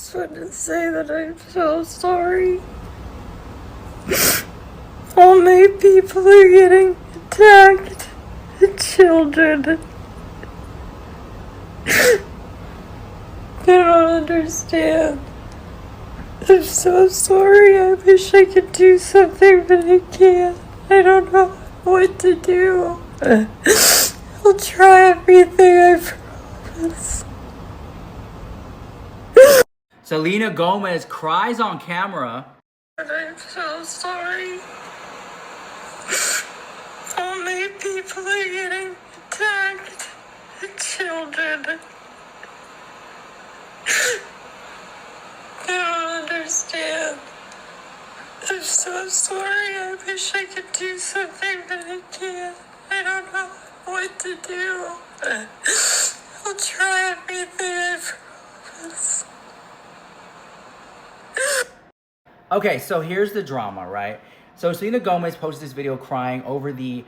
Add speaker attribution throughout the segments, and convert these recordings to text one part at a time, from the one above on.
Speaker 1: just want to say that I'm so sorry. All my people are getting attacked. The children. I don't understand. I'm so sorry. I wish I could do something, but I can't. I don't know what to do. I'll try everything, I promise.
Speaker 2: Selena Gomez cries on camera.
Speaker 1: I'm so sorry. All my people are getting attacked. The children. I don't understand. I'm so sorry. I wish I could do something, but I can't. I don't know what to do. I'll try everything, I promise.
Speaker 2: Okay, so here's the drama, right? So Selena Gomez posted this video crying over the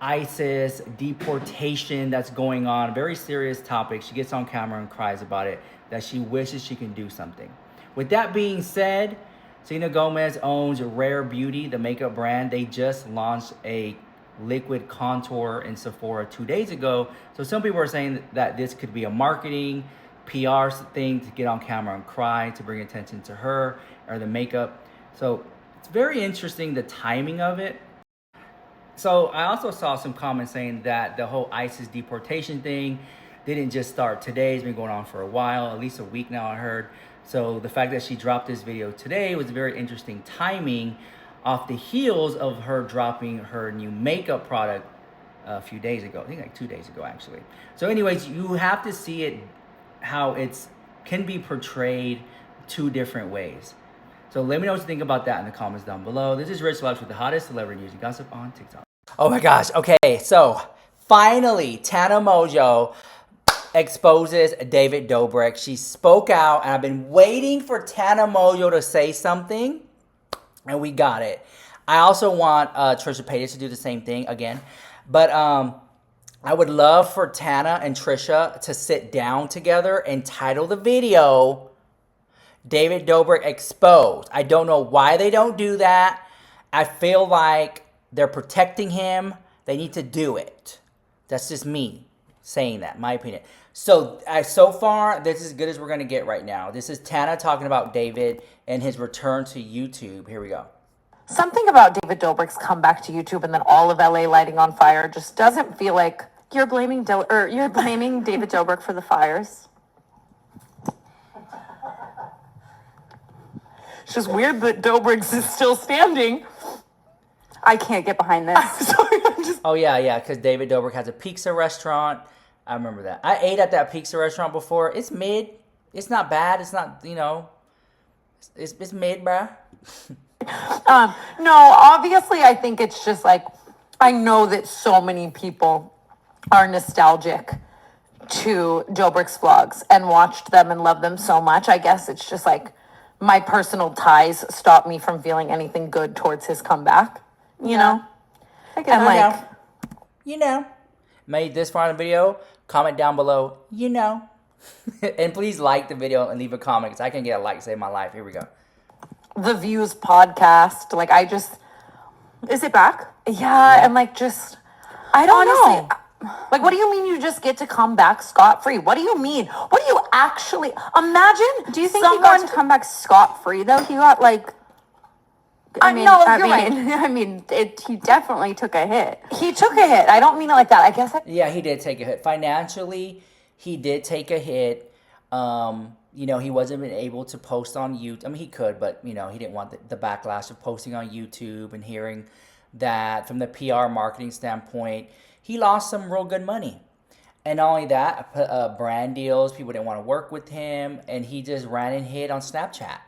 Speaker 2: ISIS deportation that's going on. Very serious topic. She gets on camera and cries about it, that she wishes she can do something. With that being said, Selena Gomez owns Rare Beauty, the makeup brand. They just launched a liquid contour in Sephora 2 days ago. So some people are saying that this could be a marketing, PR thing to get on camera and cry, to bring attention to her or the makeup. So it's very interesting, the timing of it. So I also saw some comments saying that the whole ISIS deportation thing didn't just start today. It's been going on for a while, at least a week now, I heard. So the fact that she dropped this video today was very interesting timing off the heels of her dropping her new makeup product a few days ago. I think like 2 days ago, actually. So anyways, you have to see it, how it's can be portrayed two different ways. So let me know what you think about that in the comments down below. This is Rich Lux with the hottest celebrity news and gossip on TikTok. Oh my gosh, okay, so finally, Tana Mongeau exposes David Dobrik. She spoke out, and I've been waiting for Tana Mongeau to say something, and we got it. I also want Trisha Paytas to do the same thing again, but I would love for Tana and Trisha to sit down together and title the video David Dobrik Exposed. I don't know why they don't do that. I feel like they're protecting him. They need to do it. That's just me saying that, my opinion. So so far, this is as good as we're going to get right now. This is Tana talking about David and his return to YouTube. Here we go.
Speaker 3: Something about David Dobrik's comeback to YouTube and then all of LA lighting on fire just doesn't feel like you're blaming David Dobrik for the fires. It's just weird that Dobrik's is still standing. I can't get behind this. I'm sorry,
Speaker 2: Oh, yeah, because David Dobrik has a pizza restaurant. I remember that. I ate at that pizza restaurant before. It's mid. It's not bad. It's not, it's mid, bruh.
Speaker 3: No, obviously, I think it's just like, I know that so many people are nostalgic to Dobrik's vlogs and watched them and love them so much. I guess it's just like my personal ties stop me from feeling anything good towards his comeback, you know?
Speaker 2: Made this far in the video, comment down below, and please like the video and leave a comment, because I can get a like to save my life. Here we go.
Speaker 3: The Views podcast, like is it back? Yeah, and I don't know. Like, what do you mean you just get to come back scot-free? What do you mean? What do you actually imagine?
Speaker 4: Do you think he got to come back scot-free though? He got
Speaker 3: right.
Speaker 4: He definitely took a hit.
Speaker 3: He took a hit. I don't mean it like that. I guess.
Speaker 2: Yeah, he did take a hit. Financially, he did take a hit. He wasn't able to post on YouTube. I mean, he could, but, he didn't want the backlash of posting on YouTube and hearing that from the PR marketing standpoint. He lost some real good money. And not only that, brand deals, people didn't want to work with him, and he just ran and hid on Snapchat.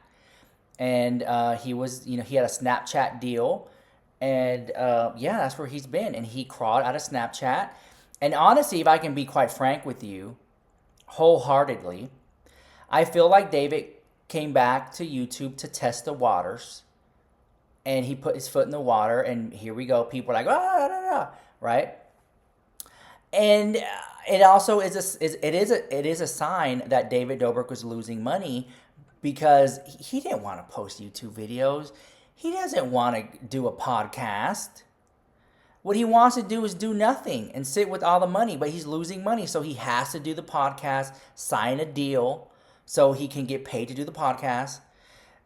Speaker 2: And he had a Snapchat deal, and that's where he's been. And he crawled out of Snapchat. And honestly, if I can be quite frank with you, wholeheartedly, I feel like David came back to YouTube to test the waters, and he put his foot in the water, and here we go. People are like, right? And it also is a sign that David Dobrik was losing money because he didn't want to post YouTube videos. He doesn't want to do a podcast. What he wants to do is do nothing and sit with all the money, but he's losing money. So he has to do the podcast, sign a deal so he can get paid to do the podcast,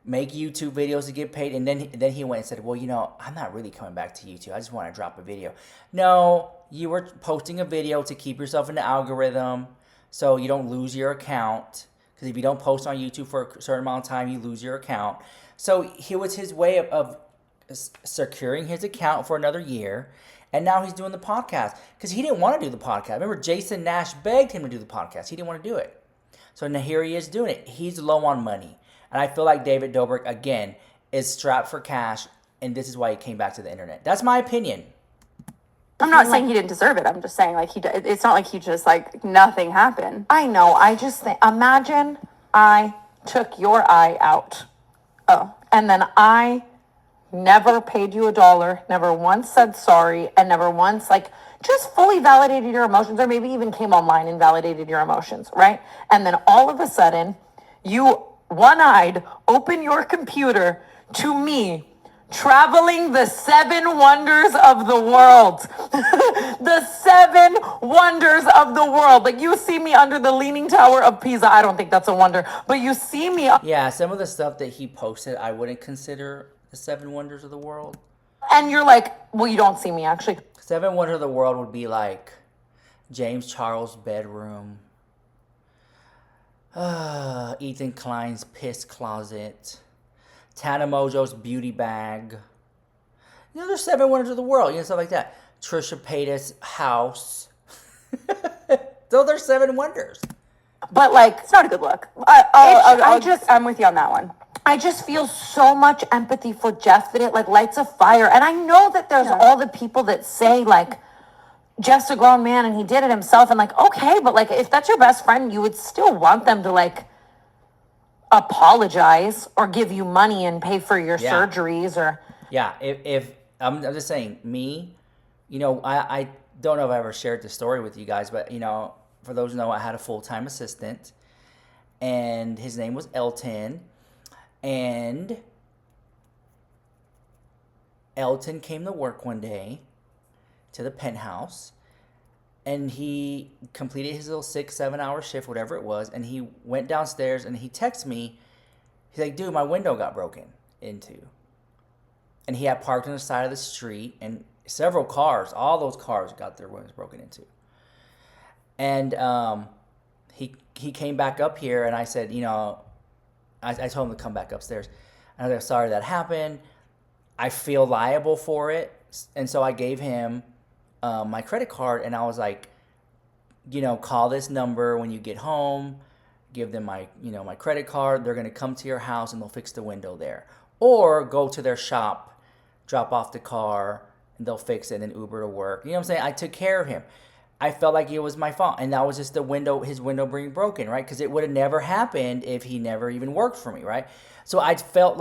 Speaker 2: make YouTube videos to get paid. And then he went and said, well, you know, I'm not really coming back to YouTube. I just want to drop a video. No, you were posting a video to keep yourself in the algorithm so you don't lose your account. Because if you don't post on YouTube for a certain amount of time, you lose your account. So here was his way of securing his account for another year. And now he's doing the podcast because he didn't want to do the podcast. Remember, Jason Nash begged him to do the podcast. He didn't want to do it. So now here he is doing it. He's low on money. And I feel like David Dobrik, again, is strapped for cash. And this is why he came back to the internet. That's my opinion.
Speaker 4: I'm not saying he didn't deserve it. I'm just saying, like, it's not like he just, like, nothing happened.
Speaker 3: I know. I just think, imagine I took your eye out.
Speaker 4: Oh.
Speaker 3: And then I never paid you $1, never once said sorry, and never once, like, just fully validated your emotions, or maybe even came online and validated your emotions, right? And then all of a sudden, you one-eyed open your computer to me traveling the 7 wonders of the world. The 7 wonders of the world. Like, you see me under the Leaning Tower of Pisa. I don't think that's a wonder, but you see me.
Speaker 2: Yeah, some of the stuff that he posted, I wouldn't consider the 7 wonders of the world.
Speaker 3: And you're like, well, you don't see me actually.
Speaker 2: 7 wonders of the world would be like James Charles' bedroom, Ethan Klein's piss closet, Tana Mongeau's beauty bag. You know, there's 7 wonders of the world, you know, stuff like that. Trisha Paytas' house. Those are 7 wonders.
Speaker 3: But like,
Speaker 4: It's not a good look. I'm with you on that one.
Speaker 3: I just feel so much empathy for Jeff that it like lights a fire. And I know that there's all the people that say like, Jeff's a grown man and he did it himself. And like, okay, but like, if that's your best friend, you would still want them to like apologize or give you money and pay for your surgeries or.
Speaker 2: Yeah, if I'm just saying, me, you know, I don't know if I ever shared this story with you guys, but, you know, for those who know, I had a full-time assistant, and his name was Elton, and Elton came to work one day to the penthouse, and he completed his little 6-7 hour shift, whatever it was, and he went downstairs, and he texted me. He's like, dude, my window got broken into. And he had parked on the side of the street, and several cars, all those cars got their windows broken into. And he came back up here, and I said, you know, I told him to come back upstairs. And I was like, sorry that happened. I feel liable for it. And so I gave him my credit card, and I was like, you know, call this number when you get home. Give them my, you know, my credit card. They're going to come to your house, and they'll fix the window there. Or go to their shop, drop off the car, and they'll fix it, and then Uber to work. You know what I'm saying? I took care of him. I felt like it was my fault, and that was just his window being broken, right? Because it would have never happened if he never even worked for me, right? So I felt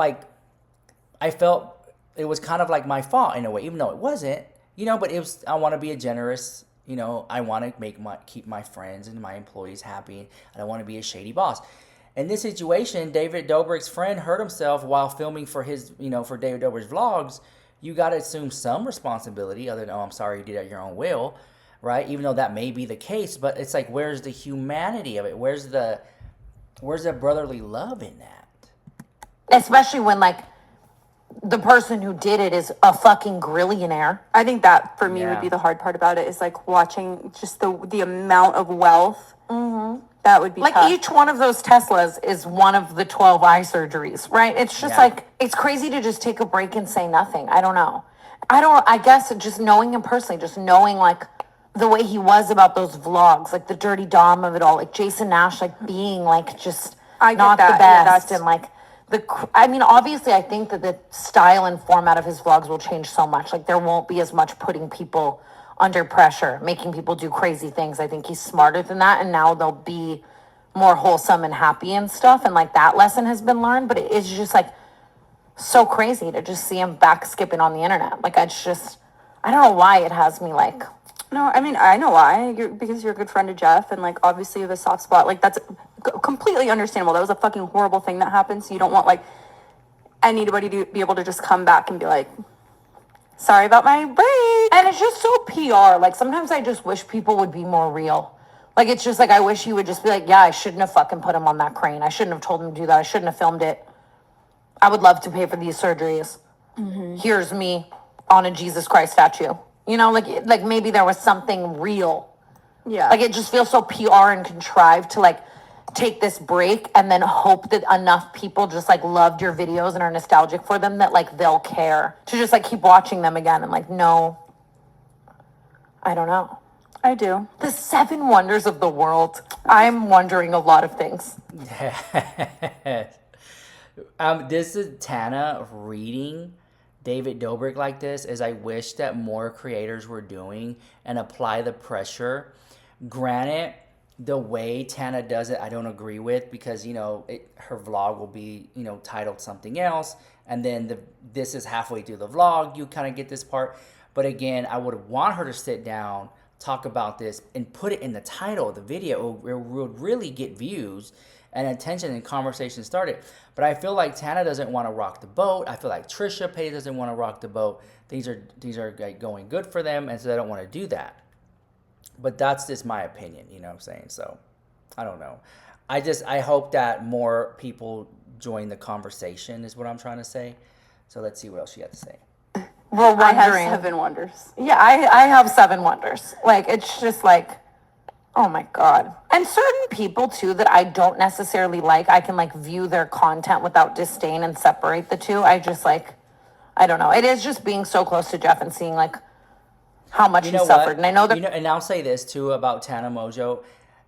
Speaker 2: it was kind of like my fault in a way, even though it wasn't, you know. But it was. I want to be a generous, you know. I want to keep my friends and my employees happy. I don't want to be a shady boss. In this situation, David Dobrik's friend hurt himself while filming for his, you know, for David Dobrik's vlogs. You got to assume some responsibility, other than, oh, I'm sorry you did it at your own will, right? Even though that may be the case, but it's like, where's the humanity of it? Where's the brotherly love in that?
Speaker 3: Especially when like the person who did it is a fucking grillionaire.
Speaker 4: I think that for me would be the hard part about it, is like watching just the amount of wealth. Mm-hmm. That would be
Speaker 3: like
Speaker 4: tough.
Speaker 3: Each one of those Teslas is one of the 12 eye surgeries, right? It's just like, it's crazy to just take a break and say nothing. I don't know. I guess just knowing him personally, just knowing like the way he was about those vlogs, like the dirty dom of it all, like Jason Nash, like being like just not the best. And like I mean, obviously I think that the style and format of his vlogs will change so much. Like there won't be as much putting people under pressure, making people do crazy things. I think he's smarter than that, and now they'll be more wholesome and happy and stuff, and like that lesson has been learned. But it's just like so crazy to just see him back skipping on the internet. Like I don't know why it has me like.
Speaker 4: No, I mean, I know why. Because you're a good friend of Jeff, and like obviously you have a soft spot. Like that's completely understandable. That was a fucking horrible thing that happened. So you don't want like anybody to be able to just come back and be like, sorry about my break.
Speaker 3: And it's just so PR. Like, sometimes I just wish people would be more real. Like, it's just like, I wish he would just be like, yeah, I shouldn't have fucking put him on that crane. I shouldn't have told him to do that. I shouldn't have filmed it. I would love to pay for these surgeries. Here's me on a Jesus Christ statue. You know, like maybe there was something real.
Speaker 4: Yeah.
Speaker 3: Like, it just feels so PR and contrived to, like, take this break and then hope that enough people just, like, loved your videos and are nostalgic for them that, like, they'll care to just, like, keep watching them again. I'm like, no, I don't know.
Speaker 4: I do.
Speaker 3: The 7 wonders of the world. I'm wondering a lot of things.
Speaker 2: This is Tana reading David Dobrik like this, is I wish that more creators were doing and apply the pressure. Granted, the way Tana does it, I don't agree with, because, you know, her vlog will be, you know, titled something else, and then this is halfway through the vlog, you kind of get this part. But again, I would want her to sit down, talk about this, and put it in the title of the video. It would really get views and attention and conversation started. But I feel like Tana doesn't want to rock the boat. I feel like Trisha Paytas doesn't want to rock the boat. Things are like going good for them, and so they don't want to do that. But that's just my opinion, you know what I'm saying? So, I don't know. I hope that more people join the conversation is what I'm trying to say. So let's see what else you have to say.
Speaker 3: We're wondering.
Speaker 4: I have 7 wonders.
Speaker 3: Yeah, I have 7 wonders. Like, it's just like, oh my God. And certain people too that I don't necessarily like, I can like view their content without disdain and separate the two. I just like, I don't know. It is just being so close to Jeff and seeing like how much he suffered. And I know that,
Speaker 2: you know, and I'll say this too about Tana Mongeau,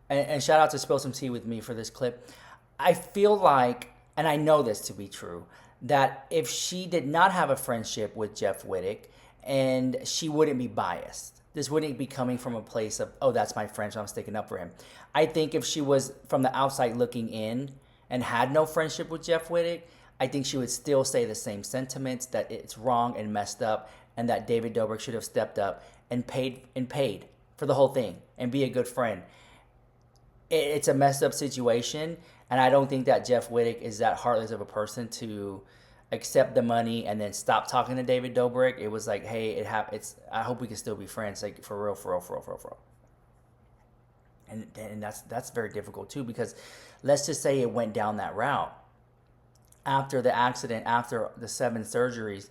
Speaker 2: and shout out to Spill Some Tea with me for this clip. I feel like, and I know this to be true, that if she did not have a friendship with Jeff Wittick, and she wouldn't be biased. This wouldn't be coming from a place of, oh, that's my friend, so I'm sticking up for him. I think if she was from the outside looking in and had no friendship with Jeff Wittick, I think she would still say the same sentiments, that it's wrong and messed up, and that David Dobrik should have stepped up and paid for the whole thing and be a good friend. It's a messed up situation, and I don't think that Jeff Wittick is that heartless of a person to accept the money and then stop talking to David Dobrik. It was like, hey, I hope we can still be friends, like for real. And that's very difficult too, because let's just say it went down that route. After the accident, after the 7 surgeries,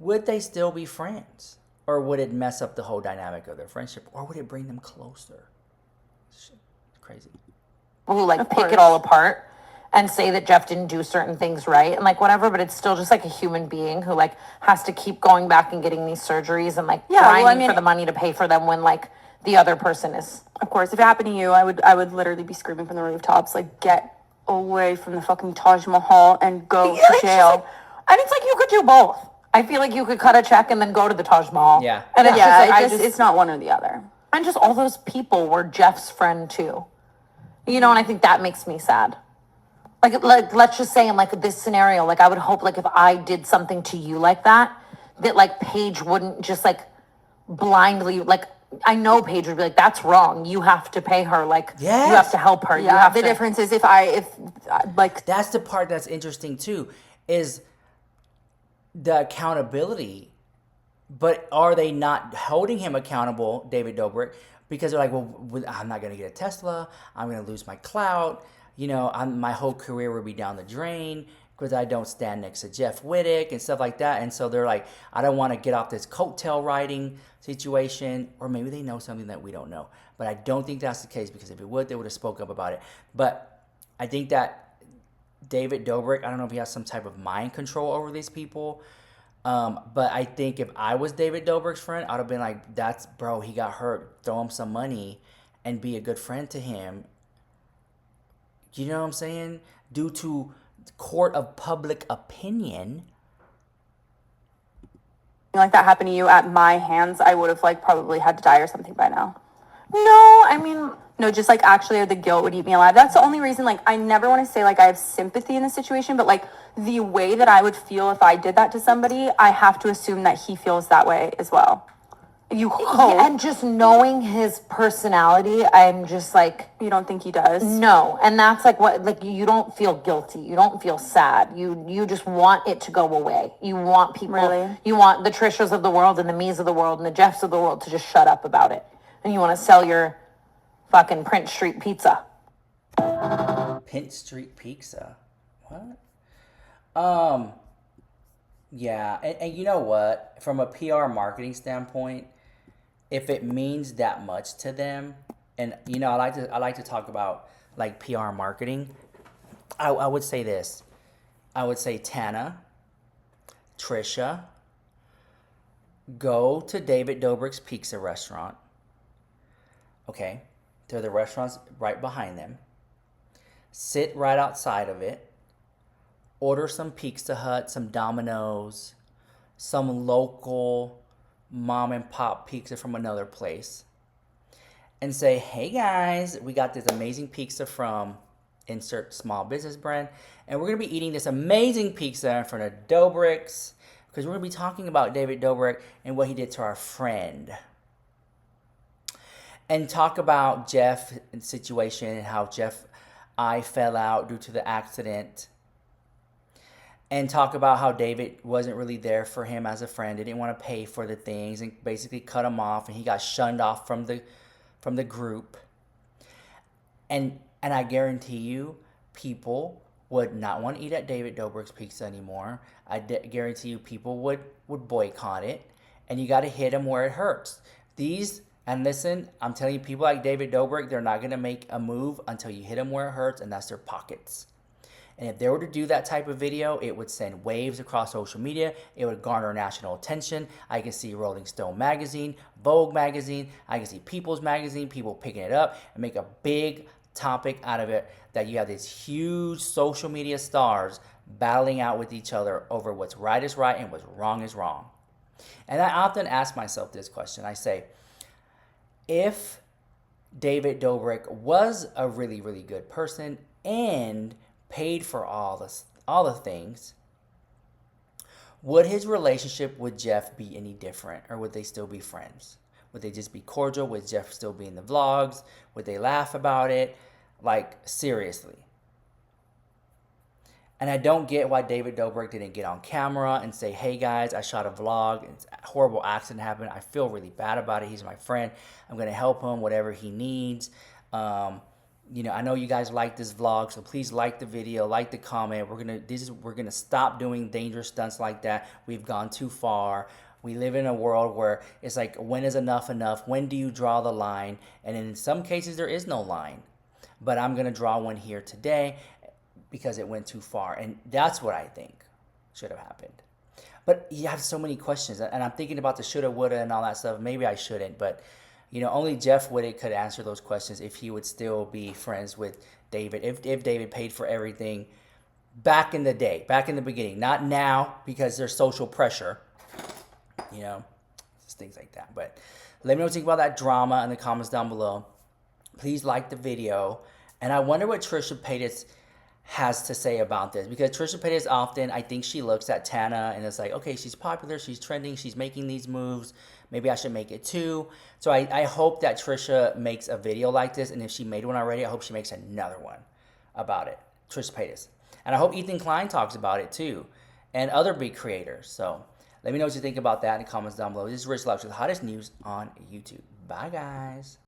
Speaker 2: would they still be friends? Or would it mess up the whole dynamic of their friendship? Or would it bring them closer? Shit, crazy.
Speaker 3: who like pick it all apart and say that Jeff didn't do certain things right and like whatever, but it's still just like a human being who like has to keep going back and getting these surgeries and like grinding for the money to pay for them when like the other person is.
Speaker 4: Of course, if it happened to you, I would literally be screaming from the rooftops, like, get away from the fucking Taj Mahal and go to jail.
Speaker 3: And it's like you could do both. I feel like you could cut a check and then go to the Taj Mahal.
Speaker 2: Yeah.
Speaker 3: And it's
Speaker 4: it's not one or the other.
Speaker 3: And just all those people were Jeff's friend too. You know, and I think that makes me sad. Like let's just say in like this scenario, like I would hope like if I did something to you like that like Paige wouldn't just like blindly, like I know Paige would be like, that's wrong. You have to pay her. Like you have to help her.
Speaker 4: Yeah,
Speaker 3: you have
Speaker 4: the difference is if like
Speaker 2: that's the part that's interesting too, is the accountability. But are they not holding him accountable, David Dobrik? Because they're like, well, I'm not going to get a Tesla. I'm going to lose my clout. You know, my whole career will be down the drain because I don't stand next to Jeff Wittick and stuff like that. And so they're like, I don't want to get off this coattail riding situation. Or maybe they know something that we don't know. But I don't think that's the case, because if it would, they would have spoke up about it. But I think that David Dobrik, I don't know if he has some type of mind control over these people. But I think if I was David Dobrik's friend, I'd have been like, that's, bro, he got hurt. Throw him some money and be a good friend to him. You know what I'm saying? Due to court of public opinion.
Speaker 4: like that happened to you at my hands, I would have like probably had to die or something by now.
Speaker 3: No, I mean,
Speaker 4: no, just like actually the guilt would eat me alive. That's the only reason, like, I never want to say like I have sympathy in the situation, but like the way that I would feel if I did that to somebody, I have to assume that he feels that way as well. You hope.
Speaker 3: And just knowing his personality, I'm just like,
Speaker 4: You don't think he does?
Speaker 3: no. And that's like what, like, you don't feel guilty. You don't feel sad. You just want it to go away. You want people,
Speaker 4: Really?
Speaker 3: you want the Trishas of the world and the me's of the world and the Jeffs of the world to just shut up about it. And you want to sell your fucking Prince Street pizza.
Speaker 2: Pint Street Pizza. What? Yeah, and you know what? From a PR marketing standpoint, if it means that much to them, and you know, I like to talk about like PR marketing. I would say this. I would say Tana, Trisha, go to David Dobrik's pizza restaurant. Okay, there are the restaurants right behind them. Sit right outside of it. Order some Pizza Hut, some Domino's, some local mom and pop pizza from another place. And say, hey guys, we got this amazing pizza from insert small business brand. And we're going to be eating this amazing pizza in front of Dobrik's. Because we're going to be talking about David Dobrik and what he did to our friend. And talk about Jeff's situation and how I fell out due to the accident. And talk about how David wasn't really there for him as a friend. He didn't want to pay for the things and basically cut him off. And he got shunned off from the group. And I guarantee you, people would not want to eat at David Dobrik's Pizza anymore. Guarantee you, people would boycott it. And you got to hit them where it hurts. And listen, I'm telling you, people like David Dobrik, they're not going to make a move until you hit them where it hurts, and that's their pockets. And if they were to do that type of video, it would send waves across social media. It would garner national attention. I can see Rolling Stone magazine, Vogue magazine. I can see People's magazine, people picking it up and make a big topic out of it, that you have these huge social media stars battling out with each other over what's right is right and what's wrong is wrong. And I often ask myself this question. I say, if David Dobrik was a really, really good person and paid for all the things, would his relationship with Jeff be any different, or would they still be friends? Would they just be cordial? Would Jeff still be in the vlogs? Would they laugh about it? Like, seriously. And I don't get why David Dobrik didn't get on camera and say, hey guys, I shot a vlog. It's a horrible accident happened. I feel really bad about it. He's my friend. I'm going to help him, whatever he needs. You know, I know you guys like this vlog, so please like the video, like the comment. We're gonna stop doing dangerous stunts like that. We've gone too far. We live in a world where it's like, when is enough enough? When do you draw the line? And in some cases, there is no line. But I'm gonna draw one here today because it went too far, and that's what I think should have happened. But you have so many questions, and I'm thinking about the shoulda, woulda, and all that stuff. Maybe I shouldn't, but you know, only Jeff Whittick could answer those questions if he would still be friends with David. If David paid for everything back in the day, back in the beginning, not now because there's social pressure, you know, just things like that. But let me know what you think about that drama in the comments down below. Please like the video. And I wonder what Trisha Paytas has to say about this, because Trisha Paytas often, I think she looks at Tana and it's like, okay, she's popular, she's trending, she's making these moves, maybe I should make it too. So I hope that Trisha makes a video like this, and if she made one already, I hope she makes another one about it, Trisha Paytas. And I hope Ethan Klein talks about it too, and other big creators. So let me know what you think about that in the comments down below. This is Rich Lux with the hottest news on YouTube. Bye guys.